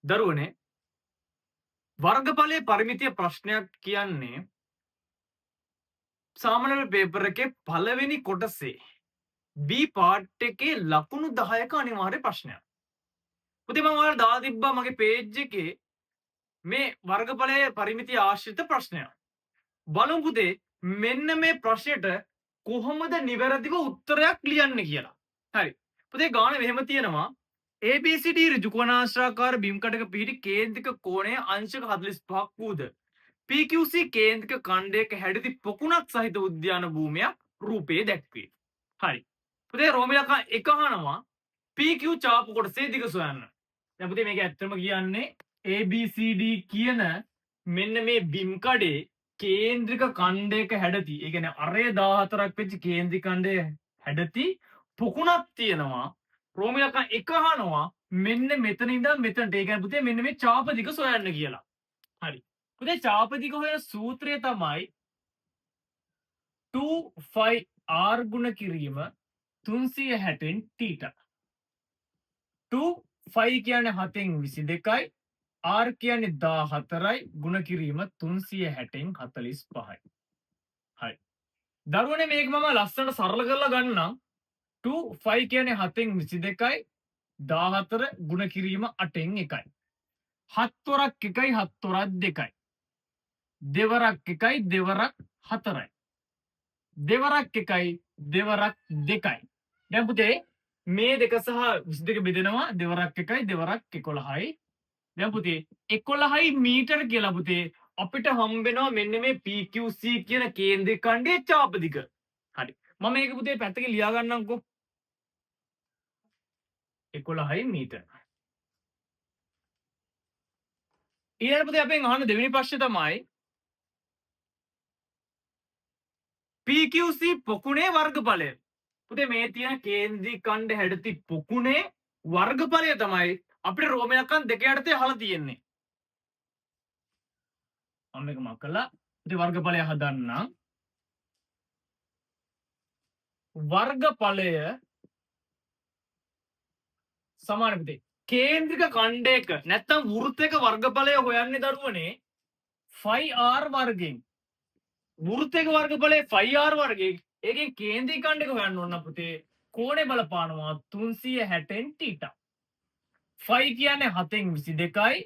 දරුවනේ වර්ගඵලයේ පරිමිතිය ප්‍රශ්නයක් කියන්නේ සාමාන්‍ය පේපර් එකේ පළවෙනි කොටසේ B පාර්ට් එකේ ලකුණු 10ක අනිවාර්ය ප්‍රශ්නයක්. පුතේ මම ඔයාලට දාලා තිබ්බා මගේ පේජ් එකේ මේ වර්ගඵලයේ පරිමිතිය ආශ්‍රිත ප්‍රශ්නයක්. බලමු පුතේ මෙන්න මේ ප්‍රශ්නෙට කොහොමද නිවැරදිව උත්තරයක් ලියන්නේ කියලා. හරි. පුතේ ගාන මෙහෙම තියෙනවා ABCD ඍජුකෝණාශ්‍රාකාර බිම් කටක පිහිටි කේන්ද්‍රික කෝණය අංශක 45ක් වූද PQC කේන්ද්‍රික ඛණ්ඩයක හැඩති පොකුණක් සහිත උද්‍යාන භූමියක් රූපයේ දැක්වේ. හරි. පුතේ රෝමිලකා එක අහනවා PQ චාප කොටසේ දිග සොයන්න. දැන් පුතේ මේක ඇත්තම කියන්නේ ABCD කියන මෙන්න මේ බිම් කඩේ කේන්ද්‍රික ඛණ්ඩයක හැඩති. ඒ කියන්නේ අරය 14ක් වෙච්ච කේන්ද්‍රික ඛණ්ඩය හැඩති පොකුණක් තියෙනවා. රෝමිලකා එක අහනවා මෙන්න මෙතන ඉඳන් මෙතනට. ඒ කියන්නේ පුතේ මෙන්න මේ චාප දිග සොයන්න කියලා. හරි. පුතේ චාප දිග හොයන සූත්‍රය තමයි 2πr ගුණ කිරීම 360න් θ. 2π කියන්නේ 7න් 22යි r කියන්නේ 14යි ගුණ කිරීම 360න් 45යි. හරි. දරුවනේ මේක මම ලස්සනට සරල කරලා ගන්නම්. 2π කියන්නේ 7න් 22යි 14 ගුණ කිරීම 8න් 1යි. 7 වරක් 1යි 7 වරක් 2යි. දෙවරක් 1යි දෙවරක් 4යි. දෙවරක් 1යි දෙවරක් 2යි. දැන් පුතේ මේ දෙක සහ 22 බෙදෙනවා දෙවරක් 1යි දෙවරක් 11යි. දැන් පුතේ 11යි මීටර කියලා පුතේ අපිට හම්බ වෙනවා මෙන්න මේ PQC කියන කේන්ද්‍රික ඛණ්ඩයේ චාප දිග. හරි. මම මේක පුතේ පැත්තකින් ලියා ගන්නම්කෝ. 11යි මීටර. ඊළඟ පුතේ අපෙන් අහන දෙවෙනි ප්‍රශ්නේ තමයි PQC පොකුණේ වර්ගඵලය. පුතේ මේ තියෙන කේන්ද්‍රික ඛණ්ඩ හැඩති පොකුණේ වර්ගඵලය තමයි අපිට රෝමන ඉලක්කම් 2 යටතේ අහලා තියෙන්නේ. මම මේක මාක් කළා. පුතේ වර්ගඵලය හදන්නම්. වර්ගඵලය සමාන පුතේ කේන්ද්‍රික ඛණ්ඩයක නැත්තම් වෘත්තයක වර්ගඵලය හොයන්නේ දරුවනේ 5r වර්ගයෙන්. වෘත්තයක වර්ගඵලය 5r වර්ගයෙන්. ඒකෙන් කේන්ද්‍රික ඛණ්ඩයක හොයන්න ඕන පුතේ කෝණය බලපානවා 360න් θ. 5 කියන්නේ 7න් 22යි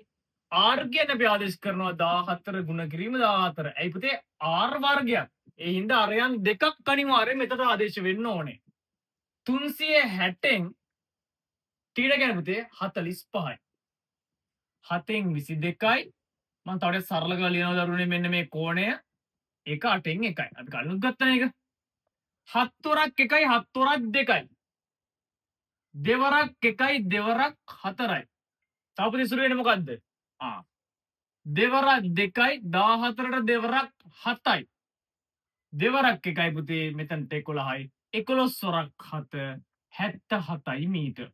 r කියන්නේ අපි ආදේශ කරනවා 14 ගුණ කිරීම 14. ඇයි පුතේ r වර්ගයක්. ඒ හින්දා අරයන් දෙකක් අනිවාර්යයෙන් මෙතන ආදේශ වෙන්න ඕනේ. 360න් θ කියන්නේ පුතේ 45යි. 7න් 22යි මම තව ටිකක් සරල කරලා ලියනවා දරුවනේ මෙන්න මේ කෝණය 1 8න් 1යි. අපි කලිනුත් ගත්තා නේද? 7 වරක් 1යි 7 වරක් 2යි. දෙවරක් 1යි දෙවරක් 4යි. තව පුතේ ඉතුරු වෙන්නේ මොකද්ද? දෙවරක් 2යි 14ට දෙවරක් 7යි. දෙවරක් 1යි පුතේ මෙතනට 11යි. 11 වරක් 7 77යි මීටර.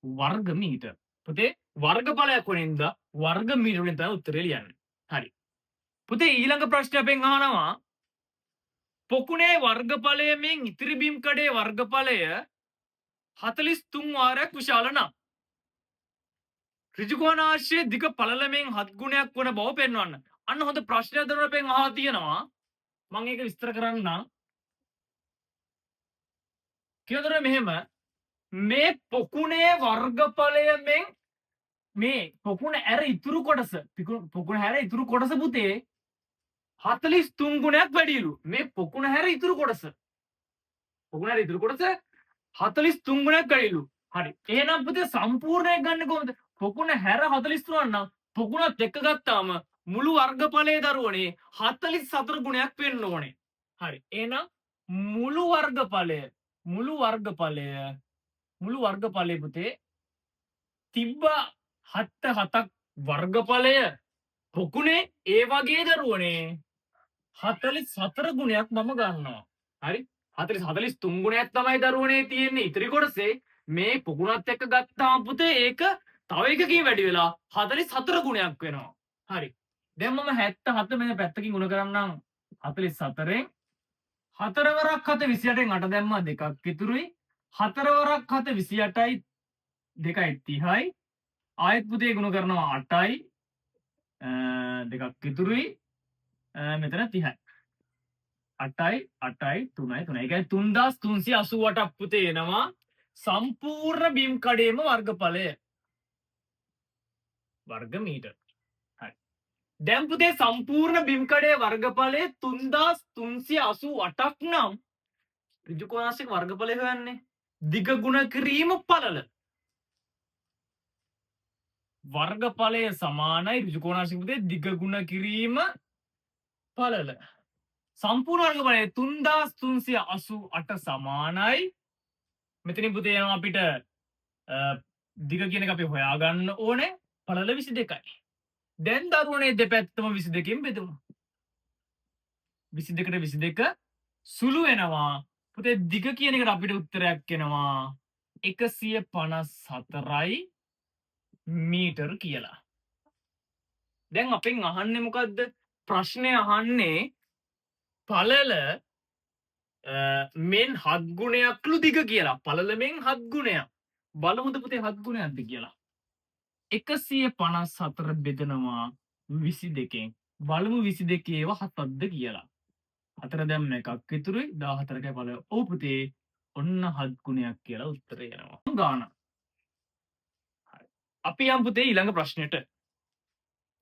වර්ග මීටර. පුතේ වර්ගඵලයක් වෙනින්ද වර්ග මීටර වලින් තමයි උත්තරේ ලියන්නේ. හරි. පුතේ ඊළඟ ප්‍රශ්නේ අපෙන් අහනවා පොකුණේ වර්ගඵලය මෙන් ඉතිරි බිම් කඩේ වර්ගඵලය 43 වාරයක් විශාල නම් ඍජුකෝණාශ්‍රයේ දිග පළලමෙන් 7 ගුණයක් වන බව පෙන්වන්න. අන්න හොඳ ප්‍රශ්නයක් දරුවෝ අපෙන් අහලා තියෙනවා. මම ඒක විස්තර කරන්නම්. කියදර මෙහෙම මේ පොකුණේ වර්ගඵලය මෙන් මේ පොකුණ ඇර ඉතුරු කොටස පොකුණ හැර ඉතුරු කොටස පුතේ 43 ගුණයක් වැඩිලු. මේ පොකුණ හැර ඉතුරු කොටස. පොකුණ හැර ඉතුරු කොටස 43 ගුණයක් වැඩිලු. හරි. එහෙනම් පුතේ සම්පූර්ණයක් ගන්න කොහොමද? පොකුණ හැර 43 නම් පොකුණත් එක්ක ගත්තාම මුළු වර්ගඵලයේ දරුවනේ 44 ගුණයක් වෙන්න ඕනේ. හරි. එහෙනම් මුළු වර්ගඵලය පුතේ තිබ්බ 7ක් වර්ගඵලය පොකුණේ ඒ වගේ දරුවනේ 44 ගුණයක් මම ගන්නවා. හරි. 43 ගුණයක් තමයි දරුවනේ තියෙන්නේ ඉතිරි කොටසේ. මේ පොකුණත් එක්ක ගත්තාම පුතේ ඒක තව එකකින් වැඩි වෙලා 44 ගුණයක් වෙනවා. හරි. දැන් මම 77 මෙන්න පැත්තකින් ගුණ කරන්නම් 44න් 4 වරක් 7 28න් 8 දැම්මා දෙකක් ඉතුරුයි. 4 වරක් 7 28යි 2යි 30යි. ආයෙත් පුතේ ගුණ කරනවා 8යි දෙකක් ඉතුරුයි මෙතන 30යි. 8යි 8යි 3යි 3යි. ඒ කියන්නේ 3388ක් පුතේ එනවා සම්පූර්ණ බිම් කඩේම වර්ගඵලය. වර්ග මීටර්. හරි. දැන් පුතේ සම්පූර්ණ බිම් කඩේ වර්ගඵලය 3388ක් නම් ඍජු කෝණාංශික වර්ගඵලය හොයන්නේ දිග ගුණ කිරීම පළල. වර්ගඵලය සමානයි ඍජු කෝණාංශික පුතේ දිග ගුණ කිරීම පළල. සම්පූර්ණ වර්ගඵලය 3388 සමානයි. මෙතනින් පුතේ යනවා අපිට දිග කියන එක අපි හොයාගන්න ඕනේ පළල 22යි. දැන් දරුවනේ දෙපැත්තම 22කින් බෙදමු. 22ට 22 සුළු වෙනවා. පුතේ දිග කියන එකට අපිට උත්තරයක් එනවා 154යි මීටර් කියලා. දැන් අපෙන් අහන්නේ මොකද්ද? ප්‍රශ්නේ අහන්නේ පළල මෙන් 7 ගුණයක්ලු දිග කියලා. පළල මෙන් 7 ගුණයක්. බලමුද පුතේ 7 ගුණයක්ද කියලා. 154 බෙදනවා 22කින්. බලමු 22 ඒවා 7ක්ද කියලා. 4 දැම්ම එකක් ඉතුරුයි 14කයි පළල. ඔව් පුතේ ඔන්න 7 ගුණයක් කියලා උත්තරය එනවා. ගාන. හරි. අපි යමු පුතේ ඊළඟ ප්‍රශ්නෙට.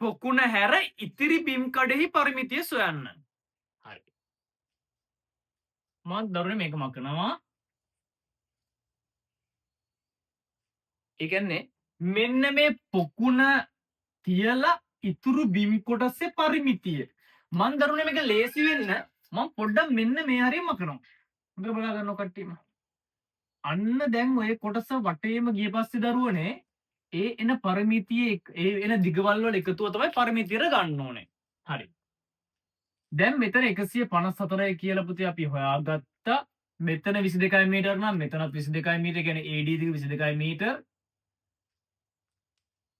පොකුණ හැර ඉතිරි බිම් කඩෙහි පරිමිතිය සොයන්න. හරි. මම දරුවනේ මේක මකනවා. ඒ කියන්නේ මෙන්න මේ පොකුණ තියලා ඉතුරු බිම් කොටසේ පරිමිතිය. මම දරුවනේ මේක ලේසි වෙන්න මම පොඩ්ඩක් මෙන්න මේ හරිය මකනවා. හොඳට බලා ගන්න කට්ටියම. අන්න දැන් ඔය කොටස වටේම ගිය පස්සේ දරුවනේ ඒ එන පරිමිතියේ ඒ එන දිගවල් වල එකතුව තමයි පරිමිතියට ගන්න ඕනේ. හරි. දැන් මෙතන 154යි කියලා පුතේ අපි හොයාගත්තා. මෙතන 22යි මීටර නම් මෙතනත් 22යි මීටර. කියන්නේ AD දිග 22යි මීටර.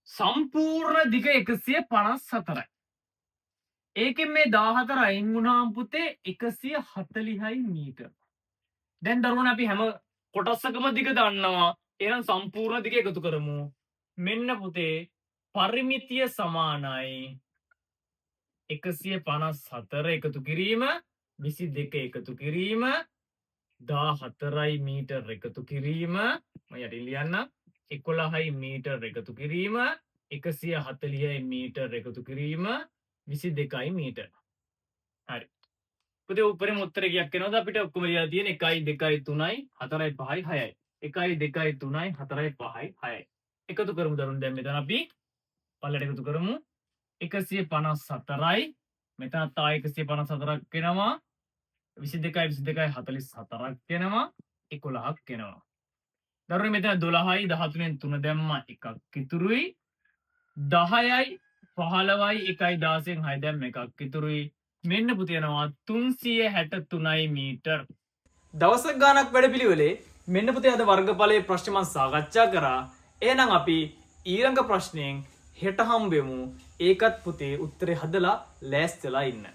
සම්පූර්ණ දිග 154යි. ඒකෙන් මේ 14 අයින් වුණාම පුතේ 140යි මීටර. දැන් දරුවනේ අපි හැම කොටසකම දිග දන්නවා. එහෙනම් සම්පූර්ණ දිග එකතු කරමු. මෙන්න පුතේ පරිමිතිය සමානයි 154 එකතු කිරීම 22 එකතු කිරීම 14යි මීටර එකතු කිරීම මම යටින් ලියන්න 11යි මීටර එකතු කිරීම 140යි මීටර එකතු කිරීම 22යි මීටර. හරි. පුතේ උඩරිම උත්තරය කීයක් එනවද අපිට ඔක්කොම ලියලා තියෙන 1 2 3යි 4යි 5යි 6යි 1 2 3යි 4යි 5යි 6යි එකතු කරමු දරුවනේ. දැන් මෙතන අපි පල්ලට එකතු කරමු 154යි මෙතනත් ආයෙ 154ක් එනවා 22යි 44ක් එනවා 11ක් එනවා. දරුවනේ මෙතන 12යි 13න් 3 දැම්මා එකක් ඉතුරුයි 10යි 15යි 1යි 16න් 6 දැම්ම එකක් ඉතුරුයි. මෙන්න පුතේ යනවා 363යි මීටර. දවසක් ගානක් වැඩපිළිවෙලේ මෙන්න පුතේ අද වර්ගඵලයේ ප්‍රශ්න මම සාකච්ඡා කරා. එහෙනම් අපි ඊළඟ ප්‍රශ්නයෙන් හෙට හම්බෙමු. ඒකත් පුතේ උත්තරේ හදලා ලෑස්තිලා ඉන්න.